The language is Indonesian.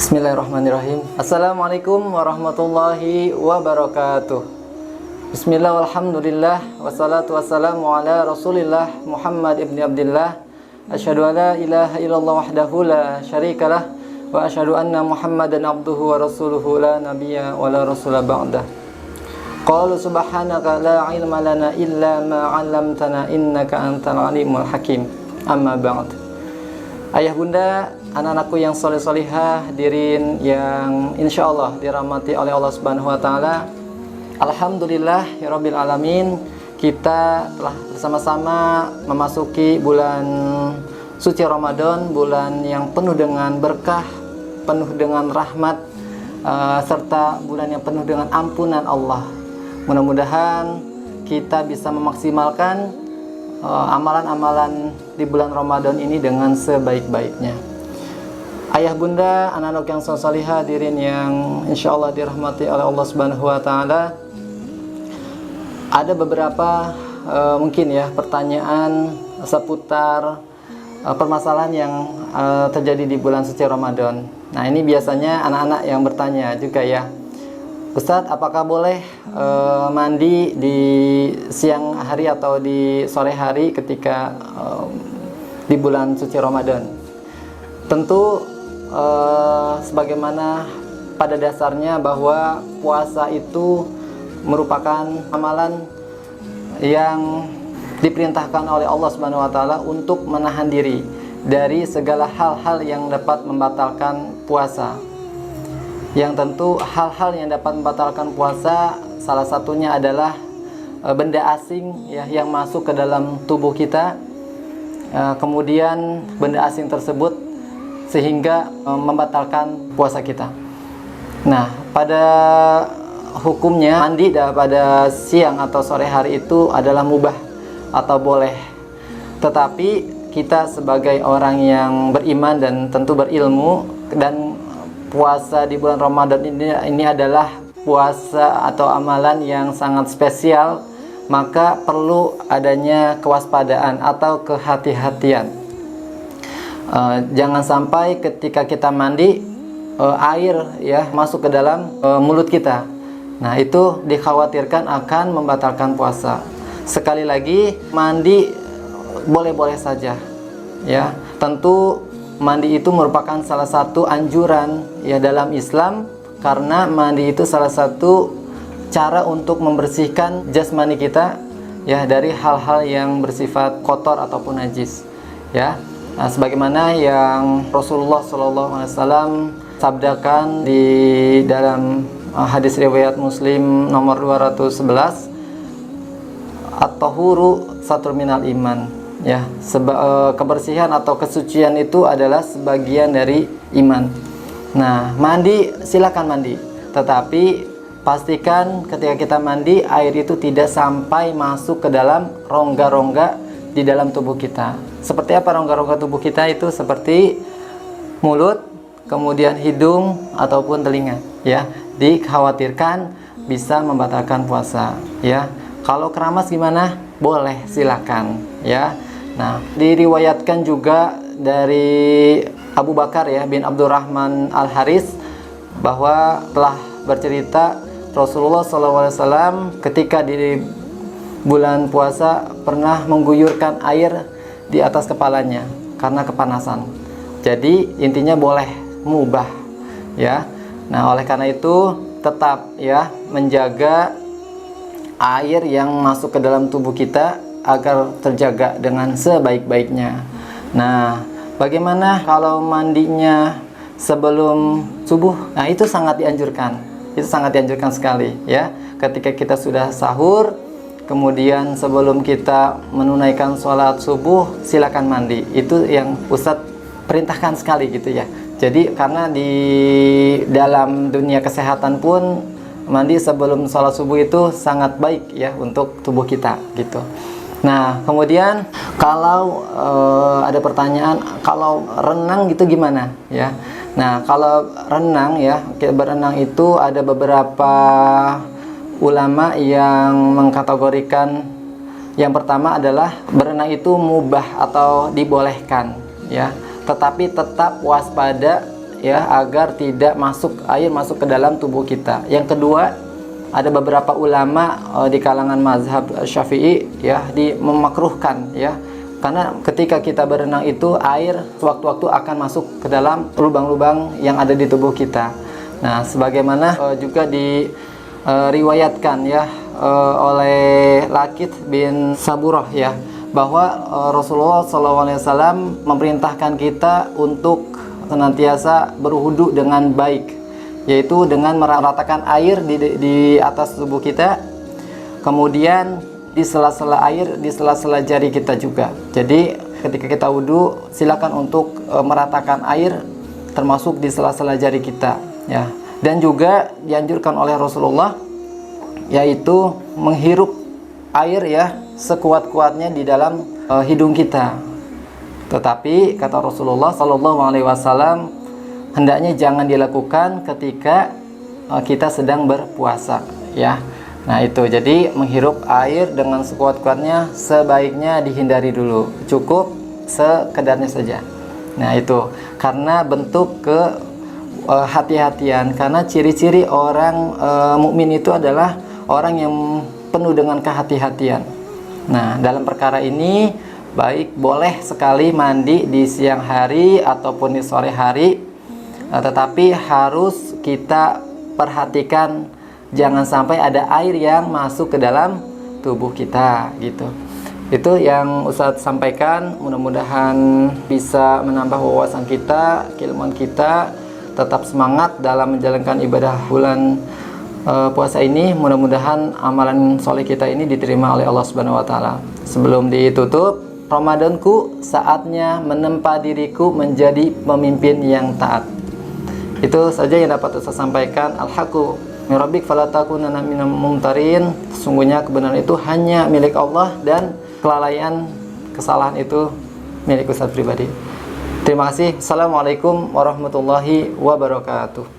Bismillahirrahmanirrahim. Assalamualaikum warahmatullahi wabarakatuh. Bismillah walhamdulillah wassalatu wassalamu ala rasulillah Muhammad ibn Abdillah. Asyhadu an la ilaha illallah wahdahu la syarikalah wa asyhadu anna Muhammadan abduhu wa rasuluhu la nabiyya wa la rasula ba'dah. Qalu subhanaka la ilma lana illa ma 'allamtana innaka antal alimul hakim. Amma ba'd. Ayah bunda, anak-anakku yang soleh-solihah, hadirin yang insya Allah dirahmati oleh Allah Subhanahu Wa Taala. Alhamdulillah ya Rabbil Alamin, kita telah bersama-sama memasuki bulan suci Ramadan, bulan yang penuh dengan berkah, penuh dengan rahmat, serta bulan yang penuh dengan ampunan Allah. Mudah-mudahan kita bisa memaksimalkan amalan-amalan di bulan Ramadan ini dengan sebaik-baiknya. Ayah bunda, anak-anak yang soleh-solihah, hadirin yang insya Allah dirahmati oleh Allah Subhanahu Wa Taala. Ada beberapa mungkin ya pertanyaan seputar permasalahan yang terjadi di bulan suci Ramadan. Nah, ini biasanya anak-anak yang bertanya juga ya, Ustadz, apakah boleh mandi di siang hari atau di sore hari ketika di bulan suci Ramadan? Tentu sebagaimana pada dasarnya bahwa puasa itu merupakan amalan yang diperintahkan oleh Allah Subhanahu Wa Taala untuk menahan diri dari segala hal-hal yang dapat membatalkan puasa. Yang tentu hal-hal yang dapat membatalkan puasa salah satunya adalah benda asing ya, yang masuk ke dalam tubuh kita. Kemudian benda asing tersebut sehingga membatalkan puasa kita. Nah, pada hukumnya mandi pada siang atau sore hari itu adalah mubah atau boleh. Tetapi kita sebagai orang yang beriman dan tentu berilmu, dan puasa di bulan Ramadan ini adalah puasa atau amalan yang sangat spesial, maka perlu adanya kewaspadaan atau kehati-hatian. Jangan sampai ketika kita mandi air ya masuk ke dalam mulut kita. Nah, itu dikhawatirkan akan membatalkan puasa. Sekali lagi, mandi boleh-boleh saja ya. Tentu mandi itu merupakan salah satu anjuran ya dalam Islam, karena mandi itu salah satu cara untuk membersihkan jasmani kita ya dari hal-hal yang bersifat kotor ataupun najis ya. Nah, sebagaimana yang Rasulullah SAW sabdakan di dalam hadis riwayat Muslim nomor 211, at-tahuru satrul minal iman ya, kebersihan atau kesucian itu adalah sebagian dari iman. Nah, mandi silakan mandi, tetapi pastikan ketika kita mandi air itu tidak sampai masuk ke dalam rongga-rongga di dalam tubuh kita. Seperti apa rongga-rongga tubuh kita itu? Seperti mulut, kemudian hidung ataupun telinga ya. Dikhawatirkan bisa membatalkan puasa ya. Kalau keramas gimana? Boleh, silakan ya. Nah, diriwayatkan juga dari Abu Bakar ya bin Abdurrahman Al-Haris bahwa telah bercerita Rasulullah SAW ketika di bulan puasa pernah mengguyurkan air di atas kepalanya karena kepanasan. Jadi intinya boleh, mubah ya. Nah, oleh karena itu tetap ya menjaga air yang masuk ke dalam tubuh kita agar terjaga dengan sebaik-baiknya. Nah, bagaimana kalau mandinya sebelum subuh? Nah, itu sangat dianjurkan. Itu sangat dianjurkan sekali ya. Ketika kita sudah sahur, kemudian sebelum kita menunaikan sholat subuh, silakan mandi. Itu yang Ustadz perintahkan sekali gitu ya. Jadi karena di dalam dunia kesehatan pun mandi sebelum sholat subuh itu sangat baik ya untuk tubuh kita gitu. Nah, kemudian kalau ada pertanyaan, kalau renang gitu gimana ya? Nah, kalau renang ya, berenang itu ada beberapa ulama yang mengkategorikan, yang pertama adalah berenang itu mubah atau dibolehkan ya, tetapi tetap waspada ya agar tidak air masuk ke dalam tubuh kita. Yang kedua, ada beberapa ulama di kalangan mazhab Syafi'i ya memakruhkan ya, karena ketika kita berenang itu air sewaktu-waktu akan masuk ke dalam lubang-lubang yang ada di tubuh kita. Nah, sebagaimana juga diriwayatkan ya oleh Lakith bin Saburah ya, bahwa Rasulullah SAW memerintahkan kita untuk senantiasa berwudu dengan baik, yaitu dengan meratakan air di atas tubuh kita, kemudian di sela-sela air, di sela-sela jari kita juga. Jadi ketika kita wudu, silakan untuk meratakan air termasuk di sela-sela jari kita ya. Dan juga dianjurkan oleh Rasulullah yaitu menghirup air ya sekuat-kuatnya di dalam hidung kita. Tetapi kata Rasulullah SAW, hendaknya jangan dilakukan ketika kita sedang berpuasa ya. Nah itu, jadi menghirup air dengan sekuat-kuatnya sebaiknya dihindari dulu, cukup sekedarnya saja. Nah itu karena bentuk hati-hatian, karena ciri-ciri orang mukmin itu adalah orang yang penuh dengan kehati-hatian. Nah, dalam perkara ini baik boleh sekali mandi di siang hari ataupun di sore hari, tetapi harus kita perhatikan jangan sampai ada air yang masuk ke dalam tubuh kita gitu. Itu yang Ustadz sampaikan, mudah-mudahan bisa menambah wawasan kita, keilmuan kita, tetap semangat dalam menjalankan ibadah bulan puasa ini. Mudah-mudahan amalan soleh kita ini diterima oleh Allah Subhanahu wa taala. Sebelum ditutup, Ramadanku saatnya menempa diriku menjadi pemimpin yang taat. Itu saja yang dapat saya sampaikan. Al-haqqu min rabbik fala takunanna minal mumtarin. Sesungguhnya kebenaran itu hanya milik Allah dan kelalaian, kesalahan itu milik Ustadz pribadi. Terima kasih. Assalamualaikum warahmatullahi wabarakatuh.